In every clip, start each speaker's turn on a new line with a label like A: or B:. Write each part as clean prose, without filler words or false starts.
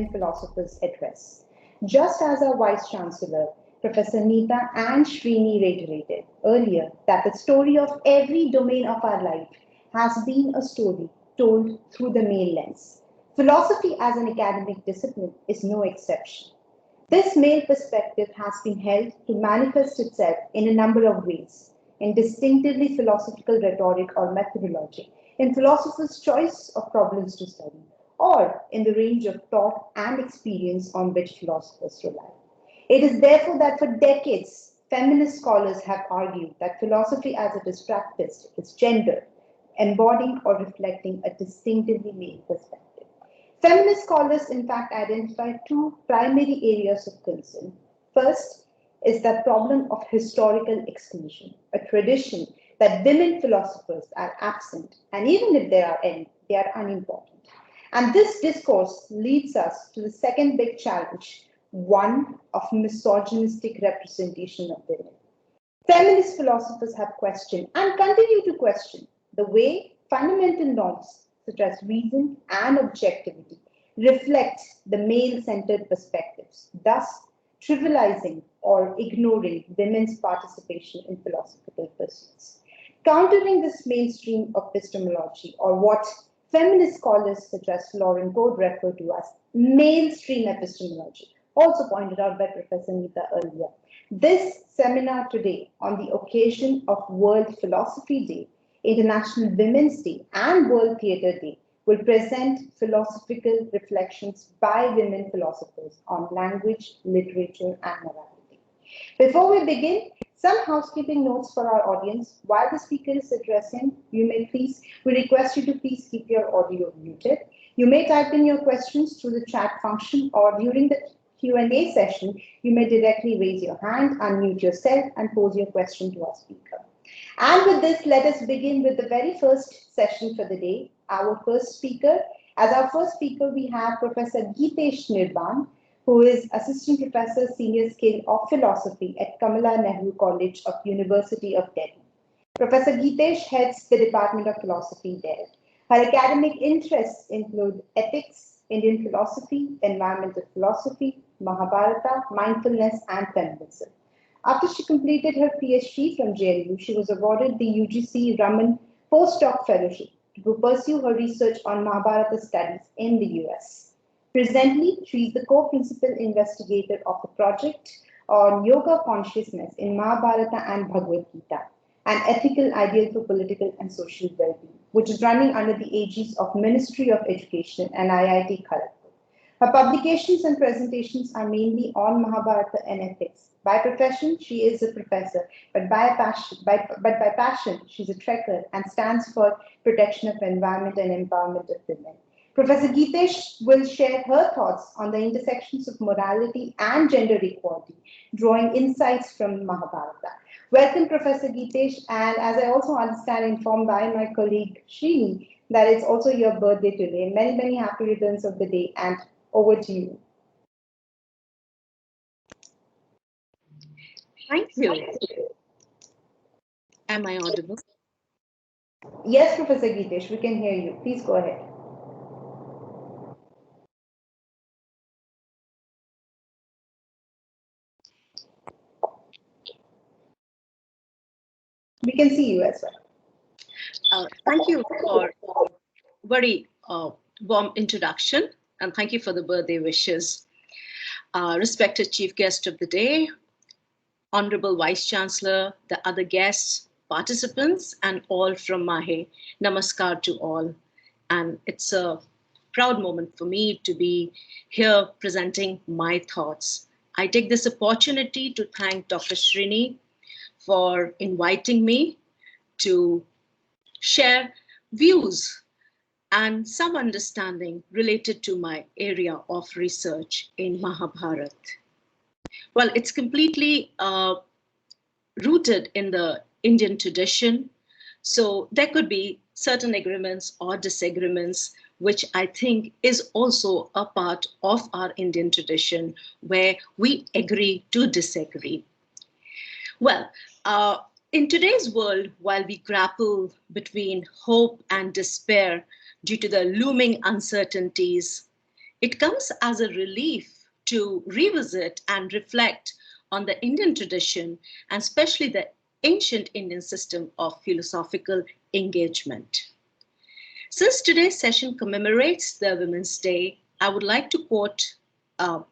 A: Women Philosophers Address. Just as our Vice Chancellor, Professor Neeta and Srini reiterated earlier that the story of every domain of our life has been a story told through the male lens. Philosophy as an academic discipline is no exception. This male perspective has been held to manifest itself in a number of ways, in distinctively philosophical rhetoric or methodology, in philosophers' choice of problems to study, or in the range of thought and experience on which philosophers rely. It is therefore that for decades, feminist scholars have argued that philosophy as it is practiced is gendered, embodying or reflecting a distinctively male perspective. Feminist scholars, in fact, identify two primary areas of concern. First is the problem of historical exclusion, a tradition that women philosophers are absent, and even if they are any, they are unimportant. And this discourse leads us to the second big challenge, one of misogynistic representation of women. Feminist philosophers have questioned and continue to question the way fundamental norms such as reason and objectivity reflect the male-centered perspectives, thus trivializing or ignoring women's participation in philosophical pursuits. Countering this mainstream epistemology, or what feminist scholars such as Lauren Code refer to as mainstream epistemology, also pointed out by Professor Neeta earlier. This seminar today, on the occasion of World Philosophy Day, International Women's Day, and World Theatre Day, will present philosophical reflections by women philosophers on language, literature, and morality. Before we begin, some housekeeping notes for our audience. While the speaker is addressing, we request you to please keep your audio muted. You may type in your questions through the chat function, or during the Q&A session, you may directly raise your hand, unmute yourself, and pose your question to our speaker. And with this, let us begin with the very first session for the day. Our first speaker. As our first speaker, we have Professor Geetesh Nirban, who is Assistant Professor, Senior Scale of Philosophy at Kamala Nehru College of University of Delhi. Professor Geetesh heads the Department of Philosophy there. Her academic interests include ethics, Indian philosophy, environmental philosophy, Mahabharata, mindfulness, and feminism. After she completed her PhD from JNU, she was awarded the UGC Raman Postdoc Fellowship to pursue her research on Mahabharata studies in the US. Presently, she is the co-principal investigator of the project on yoga consciousness in Mahabharata and Bhagavad Gita, an ethical ideal for political and social well-being, which is running under the aegis of Ministry of Education and IIT Kharagpur. Her publications and presentations are mainly on Mahabharata and ethics. By profession, she is a professor, but by passion, she's a trekker and stands for protection of environment and empowerment of women. Professor Geetesh will share her thoughts on the intersections of morality and gender equality, drawing insights from Mahabharata. Welcome, Professor Geetesh, and as I also understand, informed by my colleague Srini, that it's also your birthday today. Many, many happy returns of the day, and over to you.
B: Thank you. Am I audible?
A: Yes, Professor Geetesh, we can hear you. Please go ahead. We can see you as well.
B: Thank you for very warm introduction, and thank you for the birthday wishes. Respected Chief Guest of the Day, Honorable Vice Chancellor, the other guests, participants, and all from MAHE, namaskar to all. And it's a proud moment for me to be here presenting my thoughts. I take this opportunity to thank Dr. Srini for inviting me to share views and some understanding related to my area of research in Mahabharata. Well, it's completely rooted in the Indian tradition. So there could be certain agreements or disagreements, which I think is also a part of our Indian tradition, where we agree to disagree. Well, in today's world, while we grapple between hope and despair due to the looming uncertainties, It comes as a relief to revisit and reflect on the Indian tradition and especially the ancient Indian system of philosophical engagement. Since today's session commemorates the Women's Day, I would like to quote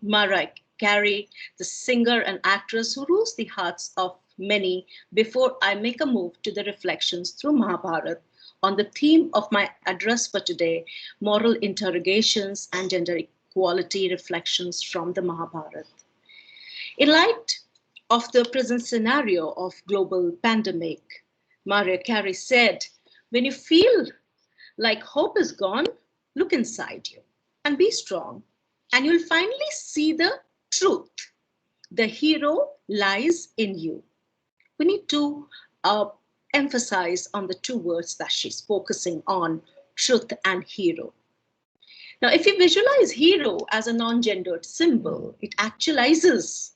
B: Mariah Carey, the singer and actress who rules the hearts of many, before I make a move to the reflections through Mahabharata on the theme of my address for today, moral interrogations and gender equality reflections from the Mahabharata. In light of the present scenario of global pandemic, Mariah Carey said, when you feel like hope is gone, look inside you and be strong, and you'll finally see the truth. The hero lies in you. We need to emphasize on the two words that she's focusing on, truth and hero. Now, if you visualize hero as a non-gendered symbol, it actualizes,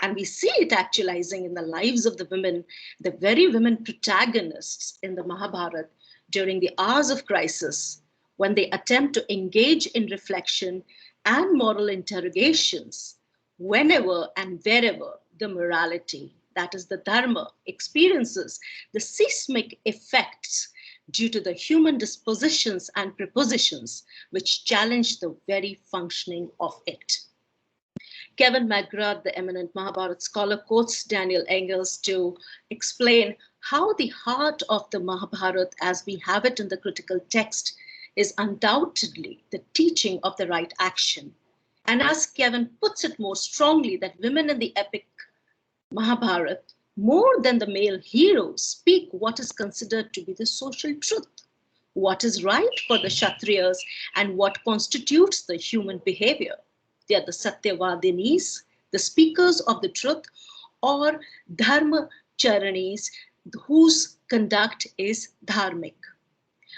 B: and we see it actualizing in the lives of the women, the very women protagonists in the Mahabharata during the hours of crisis, when they attempt to engage in reflection and moral interrogations, whenever and wherever the morality, that is the dharma, experiences the seismic effects due to the human dispositions and prepositions which challenge the very functioning of it. Kevin McGrath, the eminent Mahabharata scholar, quotes Daniel Engels to explain how the heart of the Mahabharata, as we have it in the critical text, is undoubtedly the teaching of the right action. And as Kevin puts it more strongly, that women in the epic Mahabharata, more than the male heroes, speak what is considered to be the social truth, what is right for the Kshatriyas, and what constitutes the human behavior. They are the Satyavadinis, the speakers of the truth, or Dharma Charanis, whose conduct is dharmic.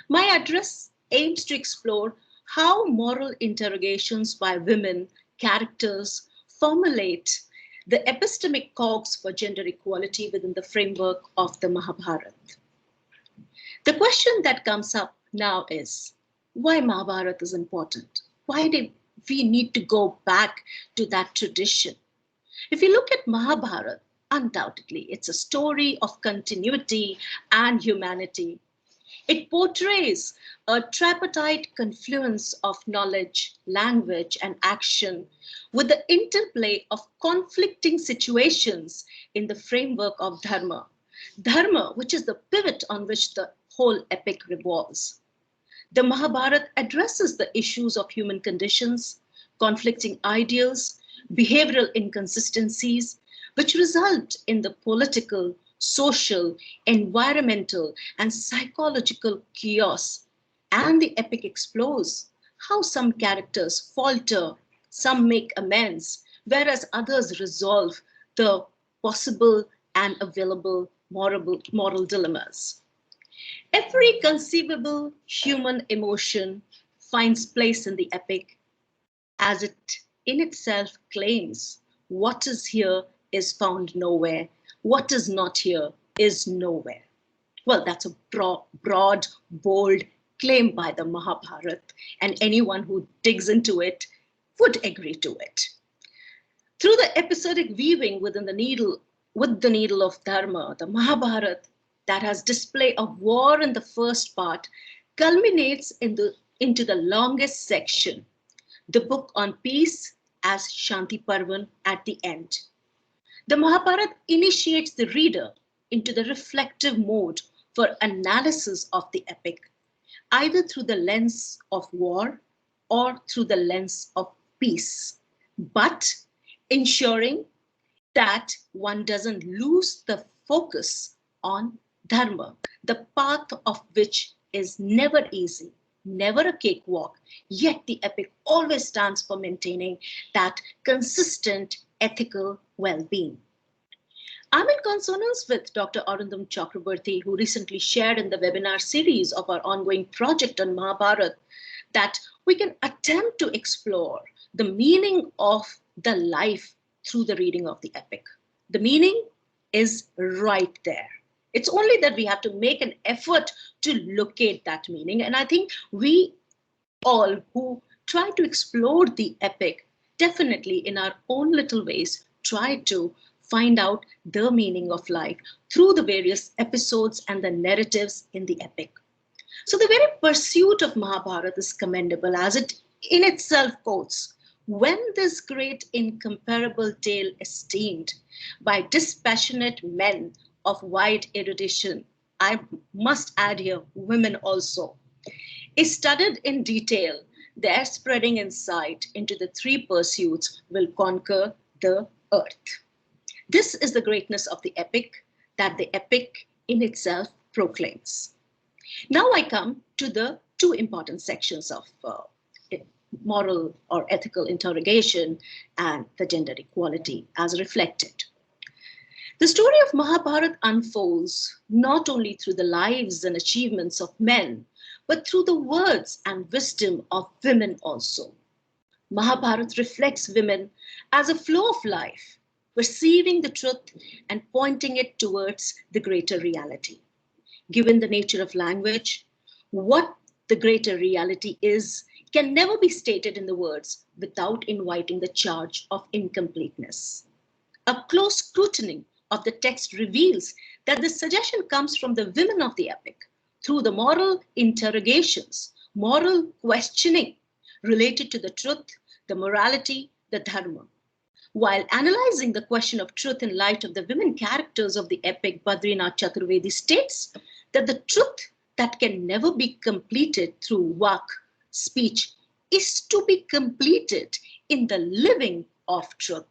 B: My address aims to explore how moral interrogations by women characters formulate the epistemic cogs for gender equality within the framework of the Mahabharata. The question that comes up now is, why Mahabharata is important? Why did we need to go back to that tradition? If you look at Mahabharata, undoubtedly, it's a story of continuity and humanity. It portrays a tripartite confluence of knowledge, language, and action with the interplay of conflicting situations in the framework of dharma. Dharma, which is the pivot on which the whole epic revolves. The Mahabharata addresses the issues of human conditions, conflicting ideals, behavioral inconsistencies, which result in the political, social, environmental, and psychological chaos. And the epic explores how some characters falter, some make amends, whereas others resolve the possible and available moral dilemmas. Every conceivable human emotion finds place in the epic, as it in itself claims what is here is found nowhere, what is not here is nowhere. Well, that's a broad, bold claim by the Mahabharata, and anyone who digs into it would agree to it. Through the episodic weaving with the needle of dharma, the Mahabharata, that has display of war in the first part, culminates into the longest section, the book on peace, as Shanti Parvan at the end. The Mahabharata initiates the reader into the reflective mode for analysis of the epic, either through the lens of war or through the lens of peace, but ensuring that one doesn't lose the focus on dharma, the path of which is never easy, never a cakewalk, yet the epic always stands for maintaining that consistent ethical well-being. I'm in consonance with Dr. Arundam Chakraborty, who recently shared in the webinar series of our ongoing project on Mahabharata that we can attempt to explore the meaning of the life through the reading of the epic. The meaning is right there. It's only that we have to make an effort to locate that meaning. And I think we all who try to explore the epic, definitely in our own little ways, try to find out the meaning of life through the various episodes and the narratives in the epic. So the very pursuit of Mahabharata is commendable, as it in itself quotes, when this great incomparable tale esteemed by dispassionate men of wide erudition, I must add here women also, is studied in detail, their spreading insight into the three pursuits will conquer the earth. This is the greatness of the epic that the epic in itself proclaims. Now I come to the two important sections of moral or ethical interrogation and the gender equality as reflected. The story of Mahabharata unfolds not only through the lives and achievements of men, but through the words and wisdom of women also. Mahabharata reflects women as a flow of life, perceiving the truth and pointing it towards the greater reality. Given the nature of language, what the greater reality is can never be stated in the words without inviting the charge of incompleteness. A close scrutiny of the text reveals that the suggestion comes from the women of the epic through the moral interrogations, moral questioning related to the truth, the morality, the dharma. While analyzing the question of truth in light of the women characters of the epic, Badrinath Chaturvedi states that the truth that can never be completed through vak, speech, is to be completed in the living of truth.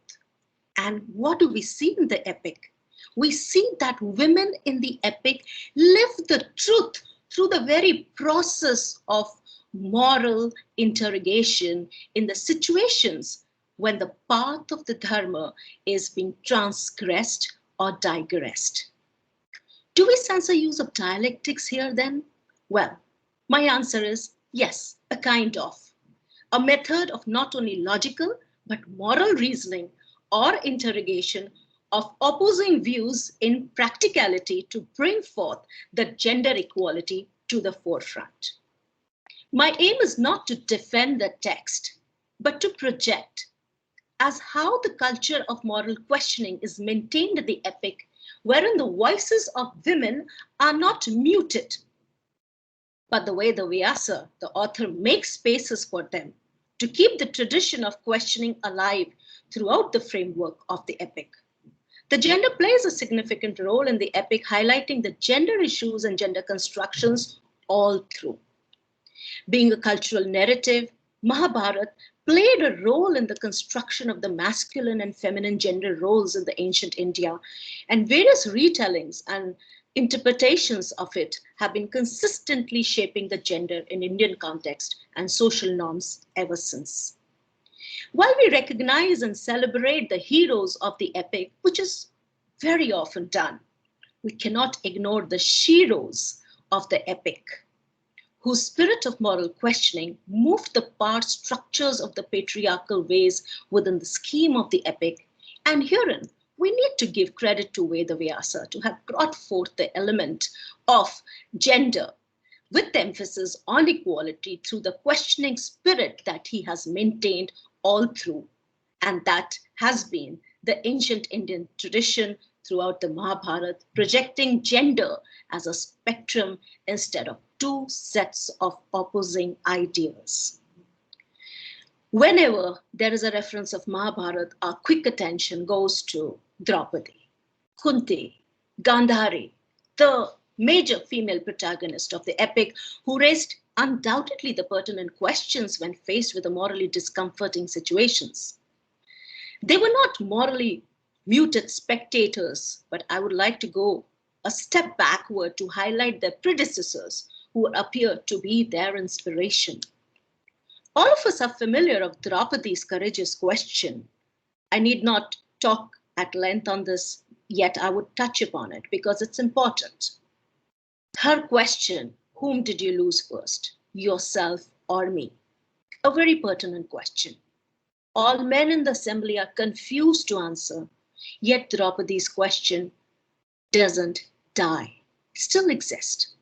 B: And what do we see in the epic? We see that women in the epic live the truth through the very process of moral interrogation in the situations when the path of the dharma is being transgressed or digressed. Do we sense a use of dialectics here then? Well, my answer is yes, a kind of. A method of not only logical but moral reasoning or interrogation of opposing views in practicality to bring forth the gender equality to the forefront. My aim is not to defend the text, but to project as how the culture of moral questioning is maintained in the epic, wherein the voices of women are not muted, but the way the Vyasa, the author, makes spaces for them to keep the tradition of questioning alive throughout the framework of the epic. The gender plays a significant role in the epic, highlighting the gender issues and gender constructions all through. Being a cultural narrative, Mahabharata played a role in the construction of the masculine and feminine gender roles in the ancient India, and various retellings and interpretations of it have been consistently shaping the gender in Indian context and social norms ever since. While we recognize and celebrate the heroes of the epic, which is very often done, we cannot ignore the sheroes of the epic, whose spirit of moral questioning moved the power structures of the patriarchal ways within the scheme of the epic. And herein, we need to give credit to Vedavyasa to have brought forth the element of gender with the emphasis on equality through the questioning spirit that he has maintained all through. And that has been the ancient Indian tradition throughout the Mahabharata, projecting gender as a spectrum instead of two sets of opposing ideas. Whenever there is a reference of Mahabharata, our quick attention goes to Draupadi, Kunti, Gandhari, the major female protagonist of the epic, who raised undoubtedly the pertinent questions when faced with the morally discomforting situations. They were not morally muted spectators, but I would like to go a step backward to highlight their predecessors who appear to be their inspiration. All of us are familiar of Draupadi's courageous question. I need not talk at length on this, yet I would touch upon it because it's important. Her question, whom did you lose first, yourself or me? A very pertinent question. All men in the assembly are confused to answer, yet Draupadi's question doesn't die, still exists.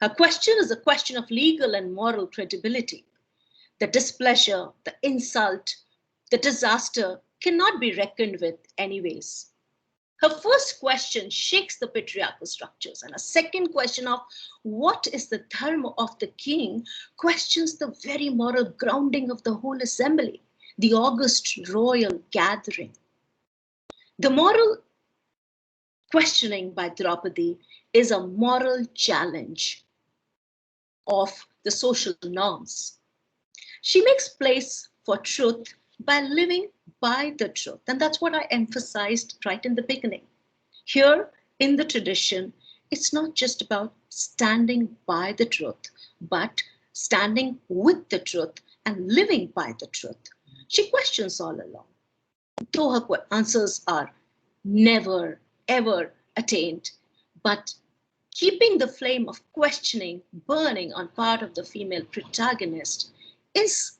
B: Her question is a question of legal and moral credibility. The displeasure, the insult, the disaster cannot be reckoned with anyways. Her first question shakes the patriarchal structures, and a second question of what is the dharma of the king questions the very moral grounding of the whole assembly, the august royal gathering. The moral questioning by Draupadi is a moral challenge of the social norms. She makes place for truth by living by the truth. And that's what I emphasized right in the beginning. Here in the tradition, it's not just about standing by the truth, but standing with the truth and living by the truth. She questions all along, though her answers are never, ever attained, but keeping the flame of questioning burning on part of the female protagonist is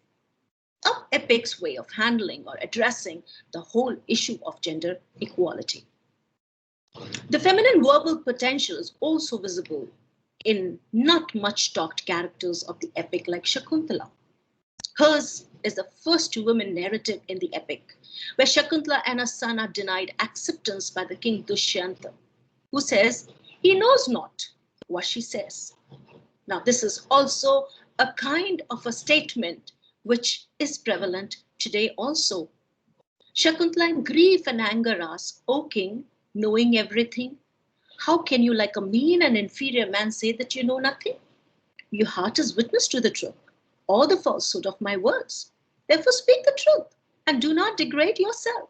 B: an epic's way of handling or addressing the whole issue of gender equality. The feminine verbal potential is also visible in not much talked characters of the epic like Shakuntala. Hers is the first woman narrative in the epic, where Shakuntala and her son are denied acceptance by the king Dushyanta, who says he knows not what she says. Now, this is also a kind of a statement which is prevalent today also. Shakuntala in grief and anger asks, O king, knowing everything, how can you like a mean and inferior man say that you know nothing? Your heart is witness to the truth or the falsehood of my words. Therefore speak the truth and do not degrade yourself.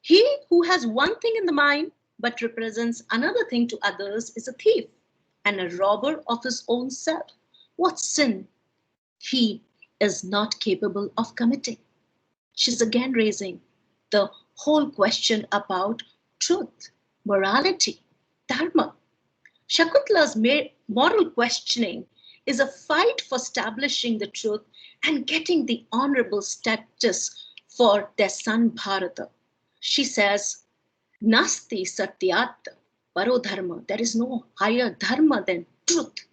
B: He who has one thing in the mind but represents another thing to others is a thief and a robber of his own self. What sin he is not capable of committing? She's again raising the whole question about truth, morality, dharma. Shakuntala's moral questioning is a fight for establishing the truth and getting the honorable status for their son Bharata. She says, Nasti satyat paro dharma. There is no higher dharma than truth.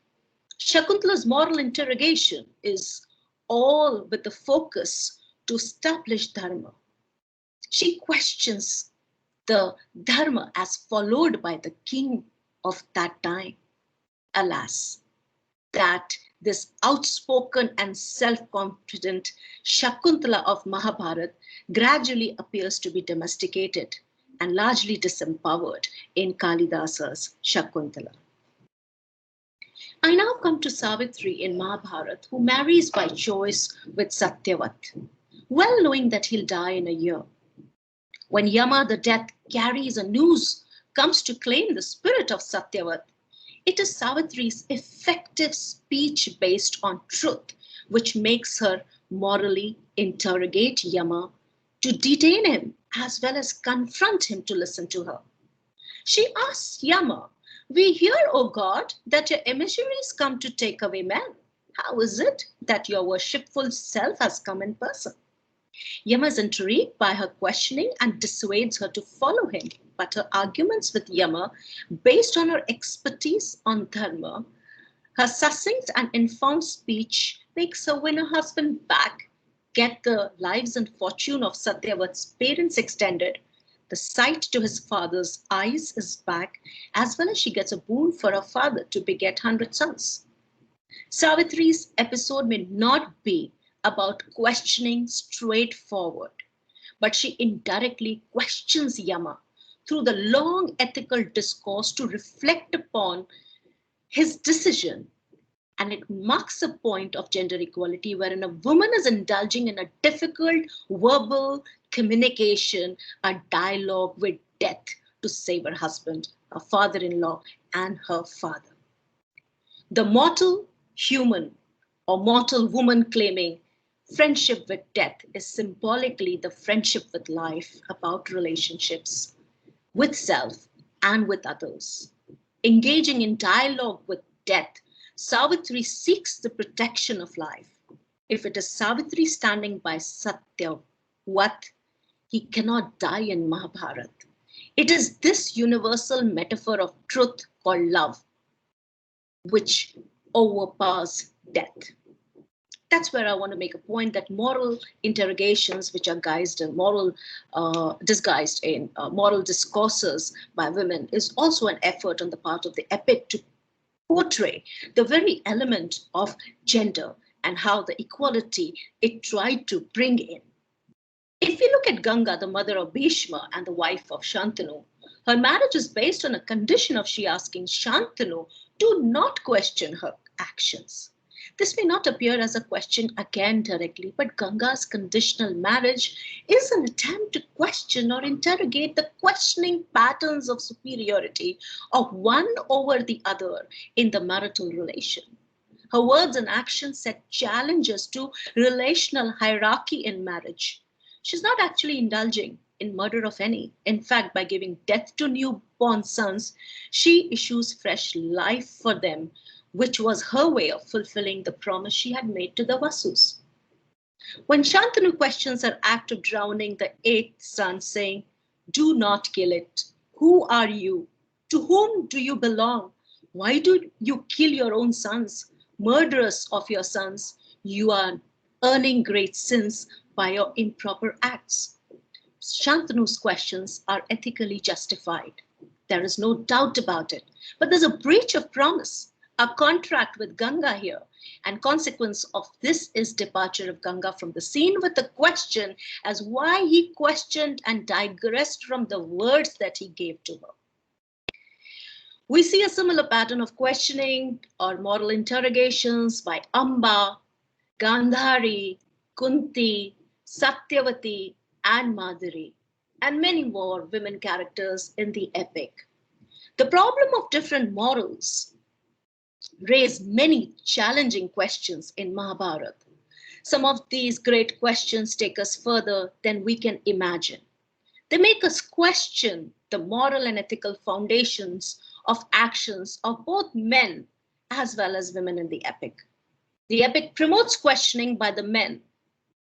B: Shakuntala's moral interrogation is all with the focus to establish dharma. She questions the dharma as followed by the king of that time. Alas, that this outspoken and self-confident Shakuntala of Mahabharata gradually appears to be domesticated and largely disempowered in Kalidasa's Shakuntala. I now come to Savitri in Mahabharata, who marries by choice with Satyavat, well knowing that he'll die in a year. When Yama, the death, carries a news, comes to claim the spirit of Satyavat, it is Savitri's effective speech based on truth which makes her morally interrogate Yama, to detain him as well as confront him to listen to her. She asks Yama, we hear, O God, that your emissaries come to take away men. How is it that your worshipful self has come in person? Yama is intrigued by her questioning and dissuades her to follow him. But her arguments with Yama, based on her expertise on dharma, her succinct and informed speech makes her win her husband back, get the lives and fortune of Satyavat's parents extended, the sight to his father's eyes is back, as well as she gets a boon for her father to beget 100 sons. Savitri's episode may not be about questioning straightforward, but she indirectly questions Yama through the long ethical discourse to reflect upon his decision. And it marks a point of gender equality wherein a woman is indulging in a difficult verbal communication, a dialogue with death to save her husband, her father-in-law, and her father. The mortal human or mortal woman claiming friendship with death is symbolically the friendship with life, about relationships with self and with others. Engaging in dialogue with death, Savitri seeks the protection of life. If it is Savitri standing by Satyavat, he cannot die in Mahabharata. It is this universal metaphor of truth called love, which overpowers death. That's where I want to make a point that moral interrogations, which are disguised in moral discourses by women, is also an effort on the part of the epic to portray the very element of gender and how the equality it tried to bring in. If we look at Ganga, the mother of Bhishma and the wife of Shantanu, her marriage is based on a condition of she asking Shantanu to not question her actions. This may not appear as a question again directly, but Ganga's conditional marriage is an attempt to question or interrogate the questioning patterns of superiority of one over the other in the marital relation. Her words and actions set challenges to relational hierarchy in marriage. She's not actually indulging in murder of any. In fact, by giving death to newborn sons, she issues fresh life for them, which was her way of fulfilling the promise she had made to the Vasus. When Shantanu questions her act of drowning the eighth son, saying, "Do not kill it. Who are you? To whom do you belong? Why do you kill your own sons? Murderers of your sons, you are earning great sins by your improper acts." Shantanu's questions are ethically justified. There is no doubt about it. But there's a breach of promise, a contract with Ganga here. And consequence of this is departure of Ganga from the scene with a question as why he questioned and digressed from the words that he gave to her. We see a similar pattern of questioning or moral interrogations by Amba, Gandhari, Kunti, Satyavati, and Madhuri, and many more women characters in the epic. The problem of different morals raise many challenging questions in Mahabharata. Some of these great questions take us further than we can imagine. They make us question the moral and ethical foundations of actions of both men as well as women in the epic. The epic promotes questioning by the men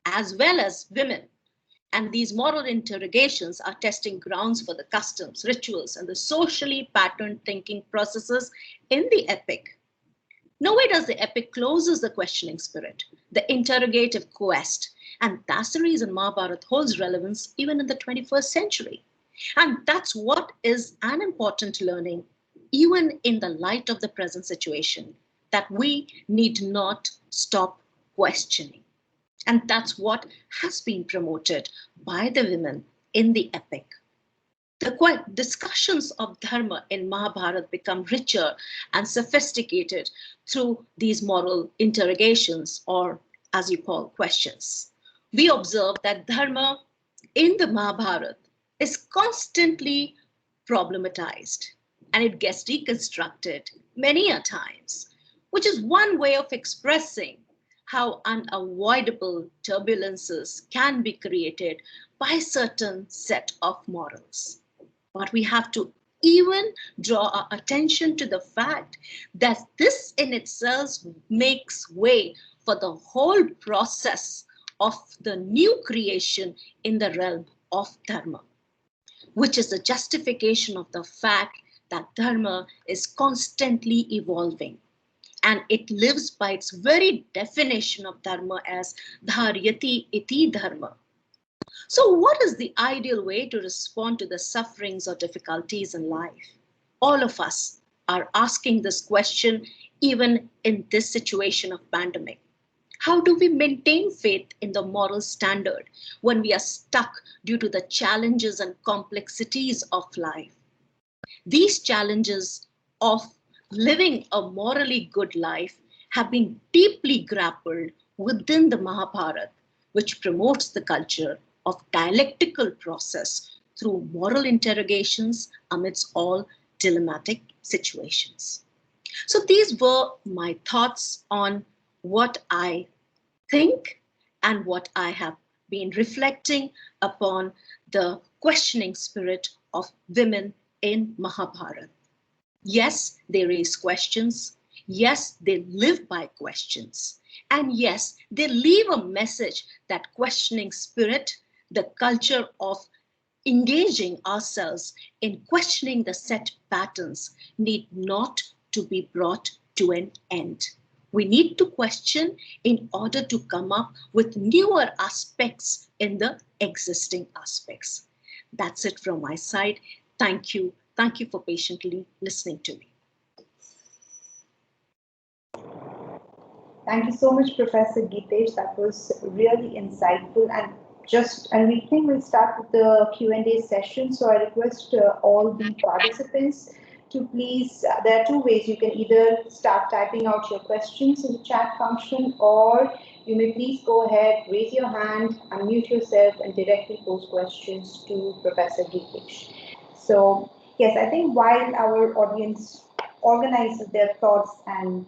B: as well as women, and these moral interrogations are testing grounds for the customs, rituals, and the socially patterned thinking processes in the epic. Nowhere does the epic closes the questioning spirit, the interrogative quest, and that's the reason Mahabharata holds relevance even in the 21st century. And that's what is an important learning, even in the light of the present situation, that we need not stop questioning. And that's what has been promoted by the women in the epic. The discussions of dharma in Mahabharata become richer and sophisticated through these moral interrogations, or as you call, questions. We observe that dharma in the Mahabharata is constantly problematized and it gets reconstructed many a times, which is one way of expressing how unavoidable turbulences can be created by a certain set of morals. But we have to even draw our attention to the fact that this in itself makes way for the whole process of the new creation in the realm of dharma, which is the justification of the fact that dharma is constantly evolving. And it lives by its very definition of dharma as dharyati iti dharma. So what is the ideal way to respond to the sufferings or difficulties in life? All of us are asking this question even in this situation of pandemic. How do we maintain faith in the moral standard when we are stuck due to the challenges and complexities of life? These challenges of living a morally good life have been deeply grappled within the Mahabharata, which promotes the culture of dialectical process through moral interrogations amidst all dilemmatic situations. So these were my thoughts on what I think and what I have been reflecting upon the questioning spirit of women in Mahabharata. Yes, they raise questions. Yes, they live by questions. And yes, they leave a message that questioning spirit, the culture of engaging ourselves in questioning the set patterns, need not to be brought to an end. We need to question in order to come up with newer aspects in the existing aspects. That's it from my side. Thank you. Thank you for patiently listening to me.
A: Thank you so much, Professor Geetesh. That was really insightful. And we think we'll start with the Q&A session. So I request all the participants to please, there are two ways. You can either start typing out your questions in the chat function, or you may please go ahead, raise your hand, unmute yourself, and directly pose questions to Professor Geetesh. So yes, I think while our audience organizes their thoughts and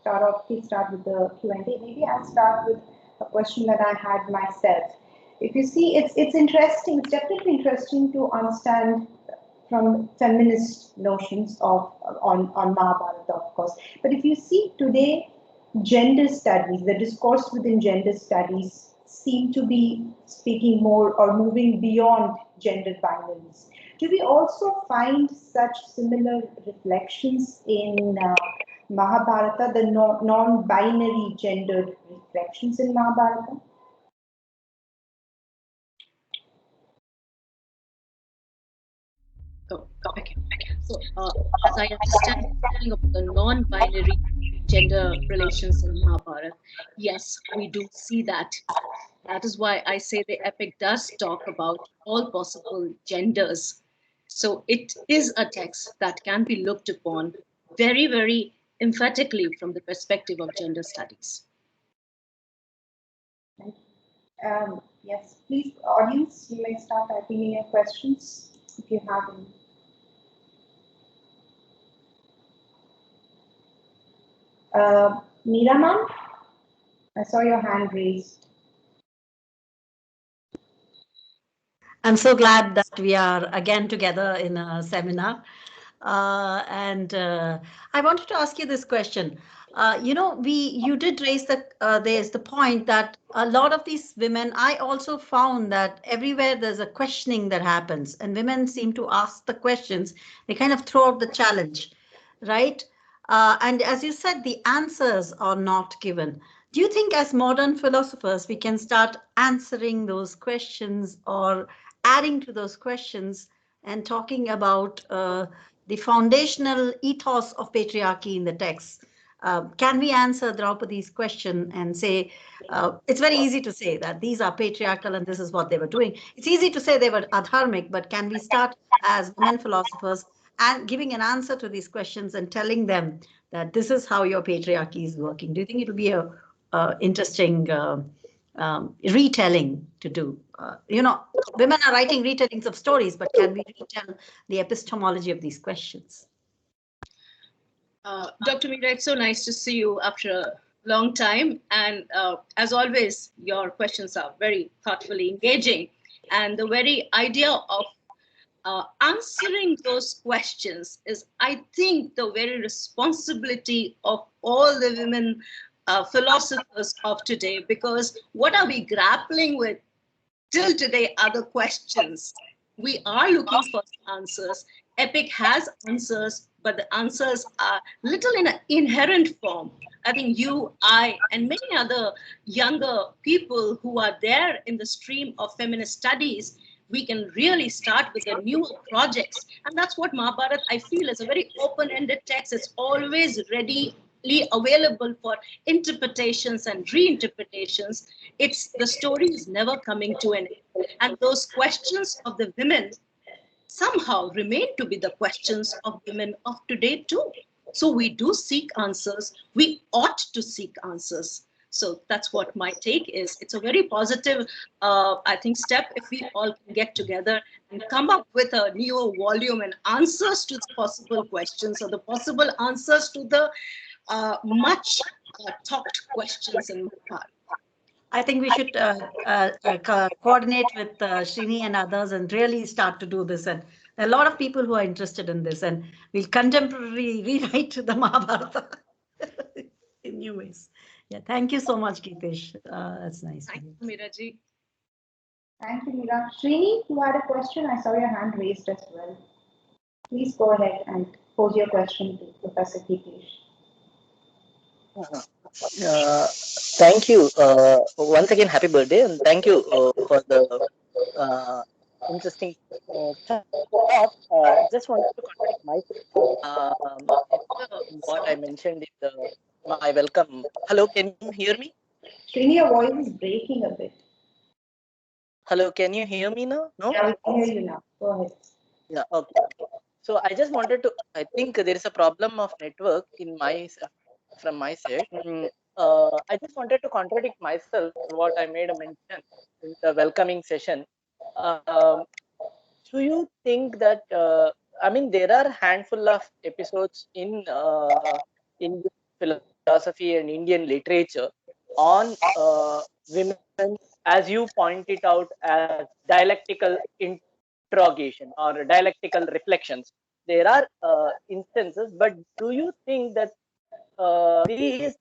A: start with the Q&A, maybe I'll start with a question that I had myself. If you see, it's interesting. It's definitely interesting to understand from feminist notions of on Mahabharata, of course. But if you see today, gender studies, the discourse within gender studies seem to be speaking more or moving beyond gender binaries. Do we also find such similar reflections in Mahabharata, the non-binary gendered reflections in Mahabharata?
B: Oh, okay. So, as I understand, the non-binary gender relations in Mahabharata, yes, we do see that. That is why I say the epic does talk about all possible genders. So it is a text that can be looked upon very, very emphatically from the perspective of gender studies.
A: Yes, please, audience, you may start typing in your questions if you have any. Niraman, I saw your hand raised.
C: I'm so glad that we are again together in a seminar. I wanted to ask you this question. You did raise there's the point that a lot of these women, I also found that everywhere there's a questioning that happens, and women seem to ask the questions. They kind of throw out the challenge, right? And as you said, the answers are not given. Do you think as modern philosophers, we can start answering those questions or adding to those questions and talking about the foundational ethos of patriarchy in the text? Can we answer Draupadi's question and say, it's very easy to say that these are patriarchal and this is what they were doing. It's easy to say they were adharmic, but can we start as women philosophers and giving an answer to these questions and telling them that this is how your patriarchy is working? Do you think it'll be a interesting retelling to do? Women are writing retellings of stories, but can we retell the epistemology of these questions?
B: Dr. Meera, it's so nice to see you after a long time. And as always, your questions are very thoughtfully engaging. And the very idea of answering those questions is, I think, the very responsibility of all the women philosophers of today, because what are we grappling with till today are the questions. We are looking for answers. Epic has answers, but the answers are little in an inherent form. I think you, I, and many other younger people who are there in the stream of feminist studies, we can really start with the new projects. And that's what Mahabharata, I feel, is a very open-ended text. It's always readily available for interpretations and reinterpretations. The story is never coming to an end. And those questions of the women somehow remain to be the questions of women of today too. So we do seek answers. We ought to seek answers. So that's what my take is. It's a very positive, I think, step if we all can get together and come up with a new volume and answers to the possible questions, or the possible answers to the much talked questions in Mahabharata.
C: I think we should coordinate with Srini and others and really start to do this. And there are a lot of people who are interested in this, and we'll contemporarily rewrite the Mahabharata in new ways. Yeah, thank you so much, Geetesh. That's nice.
B: Thank you, Meera-ji.
A: Thank you, Meera. Srini, you had a question. I saw your hand raised as well. Please go ahead and pose your question to Professor Geetesh.
D: Uh, Thank you. Once again, happy birthday, and thank you for the uh, interesting thought. Just wanted to contradict myself. In what I mentioned in my welcome. Hello, can you hear me?
A: Srini, your voice is breaking a bit.
D: Hello, can you hear me now? No?
A: Yeah, we can hear you now. Go ahead.
D: Yeah, okay. So I just wanted to, I think there is a problem of network in from my side. I just wanted to contradict myself what I made a mention in the welcoming session. Um, do you think that, I mean, there are handful of episodes in Indian philosophy and Indian literature on women, as you point it out, as dialectical interrogation or dialectical reflections. There are instances, but do you think that these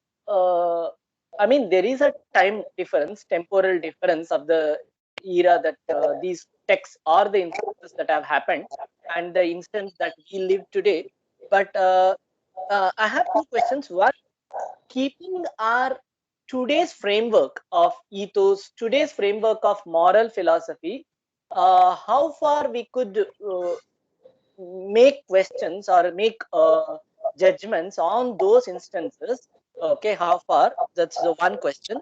D: I mean, there is a time difference, temporal difference of the era that these texts or the instances that have happened and the instance that we live today. But I have two questions. One, keeping our today's framework of ethos, today's framework of moral philosophy, how far we could make questions or make judgments on those instances. Okay, how far? That's the one question.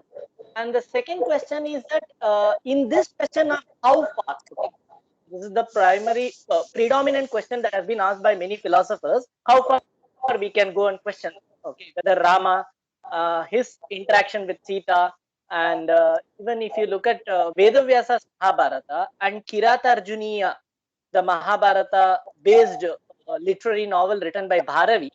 D: And the second question is that in this question of how far, okay, this is the primary predominant question that has been asked by many philosophers: how far we can go and question, okay, whether Rama, his interaction with Sita, and even if you look at Vedavyasa's Mahabharata and Kiratarjuniya, the Mahabharata based literary novel written by Bharavi,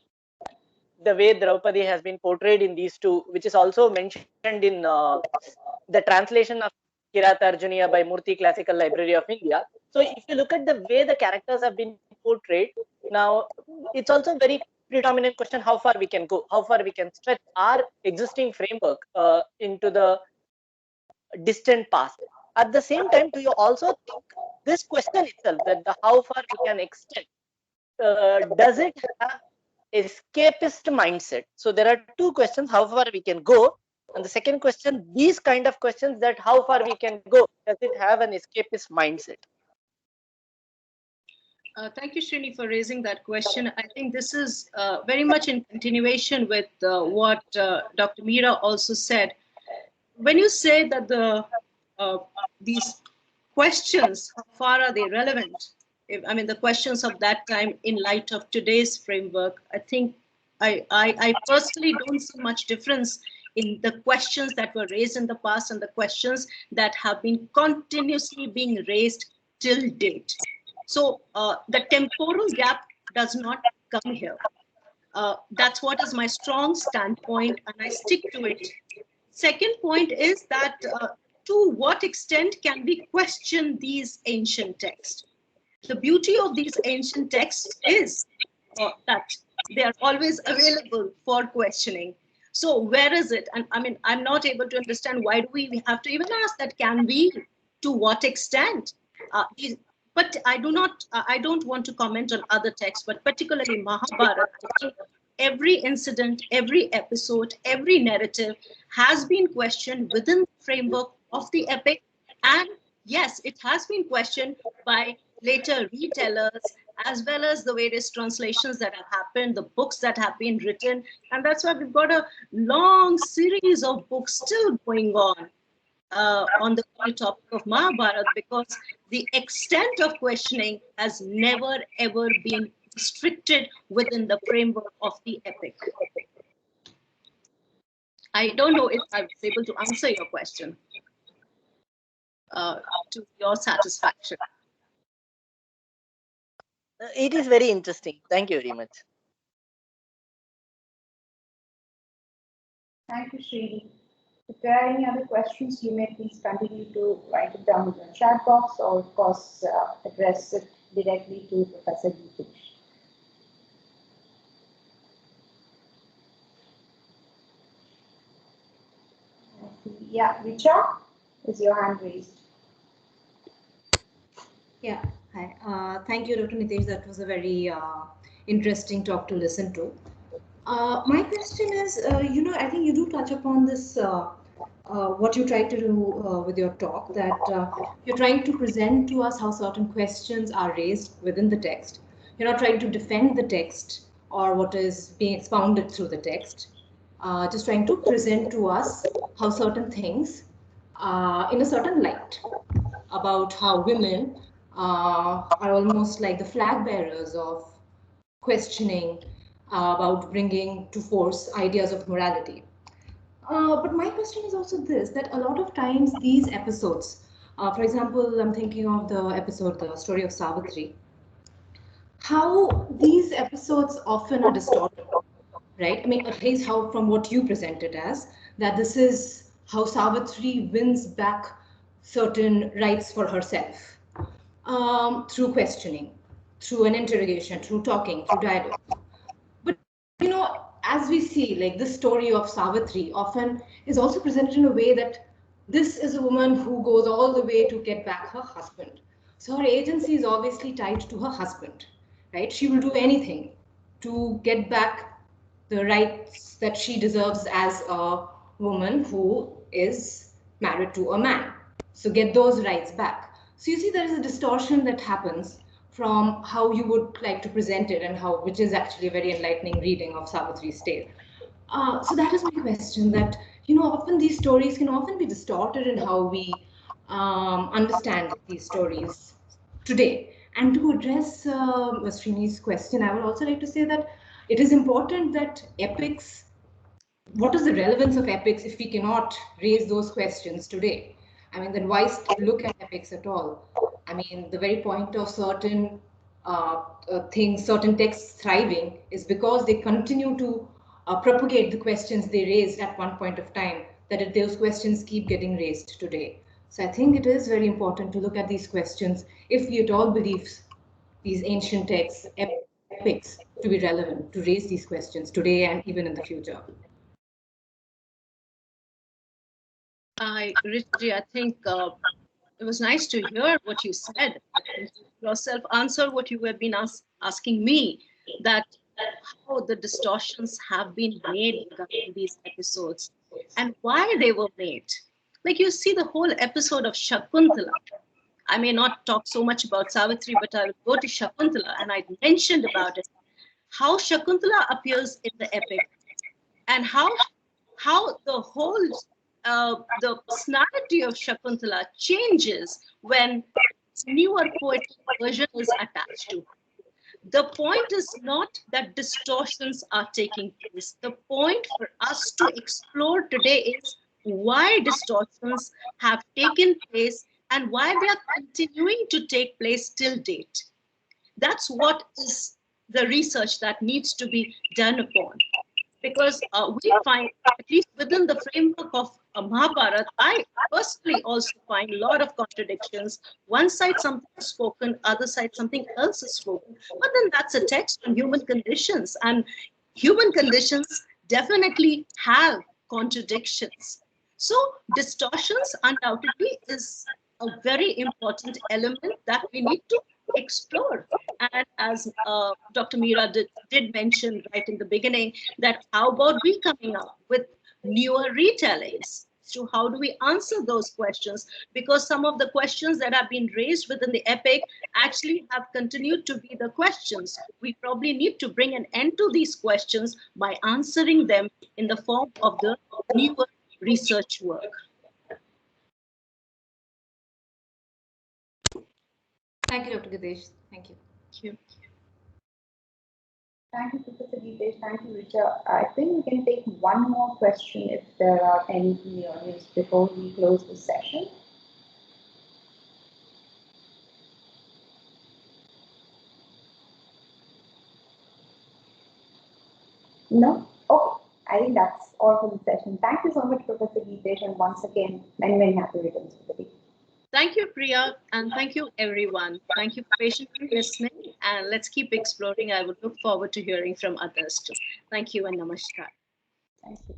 D: the way Draupadi has been portrayed in these two, which is also mentioned in the translation of Kiratarjuniya by Murthy Classical Library of India. So if you look at the way the characters have been portrayed, now it's also very predominant question how far we can go, how far we can stretch our existing framework into the distant past. At the same time, do you also think this question itself, that the how far we can extend, does it have escapist mindset? So there are two questions: how far we can go, and the second question, these kind of questions, that how far we can go, does it have an escapist mindset?
B: Thank you, Srini, for raising that question. I think this is very much in continuation with what Dr. Meera also said. When you say that uh, these questions, how far are they relevant? I mean, the questions of that time in light of today's framework, I think I personally don't see much difference in the questions that were raised in the past and the questions that have been continuously being raised till date. So the temporal gap does not come here. That's what is my strong standpoint, and I stick to it. Second point is that to what extent can we question these ancient texts? The beauty of these ancient texts is that they are always available for questioning. So where is it? And I mean, I'm not able to understand why do we have to even ask that? Can we? To what extent? But I do not. I don't want to comment on other texts, but particularly Mahabharata. I think every incident, every episode, every narrative has been questioned within the framework of the epic, and yes, it has been questioned by later retellers, as well as the various translations that have happened, the books that have been written. And that's why we've got a long series of books still going on the very topic of Mahabharata, because the extent of questioning has never ever been restricted within the framework of the epic. I don't know if I was able to answer your question to your satisfaction.
D: It is very interesting. Thank you very much.
A: Thank you, Srini. If there are any other questions, you may please continue to write it down in the chat box, or of course address it directly to Professor Geetesh. Yeah, Richa, is your hand raised?
E: Yeah, hi. Thank you, Dr. Nitesh. That was a very interesting talk to listen to. My question is, I think you do touch upon this, what you try to do with your talk, that you're trying to present to us how certain questions are raised within the text. You're not trying to defend the text or what is being expounded through the text, just trying to present to us how certain things, in a certain light, about how women are almost like the flag bearers of questioning about bringing to force ideas of morality. But my question is also this, that a lot of times these episodes, for example, I'm thinking of the episode, The Story of Savitri, how these episodes often are distorted, right? I mean, at least how from what you present it as, that this is how Savitri wins back certain rights for herself through questioning, through an interrogation, through talking, through dialogue. But as we see, like this story of Savitri often is also presented in a way that this is a woman who goes all the way to get back her husband. So her agency is obviously tied to her husband, right? She will do anything to get back the rights that she deserves as a woman who is married to a man. So get those rights back. So you see there is a distortion that happens from how you would like to present it and how, which is actually a very enlightening reading of Savitri's tale. So that is my question, that, often these stories can often be distorted in how we understand these stories today. And to address Srini's question, I would also like to say that it is important that epics, what is the relevance of epics if we cannot raise those questions today? I mean, then why look at epics at all? I mean, the very point of certain things, certain texts thriving is because they continue to propagate the questions they raised at one point of time, that those questions keep getting raised today. So I think it is very important to look at these questions if we at all believe these ancient texts, epics, to be relevant, to raise these questions today and even in the future.
B: Richie, I think it was nice to hear what you said. Yourself answer what you have been asking me, that how the distortions have been made regarding these episodes and why they were made. Like you see the whole episode of Shakuntala. I may not talk so much about Savitri, but I'll go to Shakuntala, and I mentioned about it, how Shakuntala appears in the epic and how the whole the personality of Shakuntala changes when newer poetic version is attached to. The point is not that distortions are taking place. The point for us to explore today is why distortions have taken place and why they are continuing to take place till date. That's what is the research that needs to be done upon. Because we find, at least within the framework of Mahabharata, I personally also find a lot of contradictions. One side something is spoken, other side something else is spoken. But then that's a text on human conditions, and human conditions definitely have contradictions. So distortions undoubtedly is a very important element that we need to explore. And as Dr. Meera did mention right in the beginning, that how about we coming up with newer retellings? So how do we answer those questions? Because some of the questions that have been raised within the epic actually have continued to be the questions. We probably need to bring an end to these questions by answering them in the form of the newer research work.
E: Thank you, Dr. Geetesh. Thank you.
B: Thank you.
A: Thank you, Professor Geetesh. Thank you, Richa. I think we can take one more question if there are any in the audience before we close the session. No? Okay. I think that's all for the session. Thank you so much, Professor Geetesh, and once again, many, many happy returns for the day.
B: Thank you, Priya, and thank you, everyone. Thank you for patiently listening, and let's keep exploring. I would look forward to hearing from others too. Thank you and namaskar.
A: Thank you.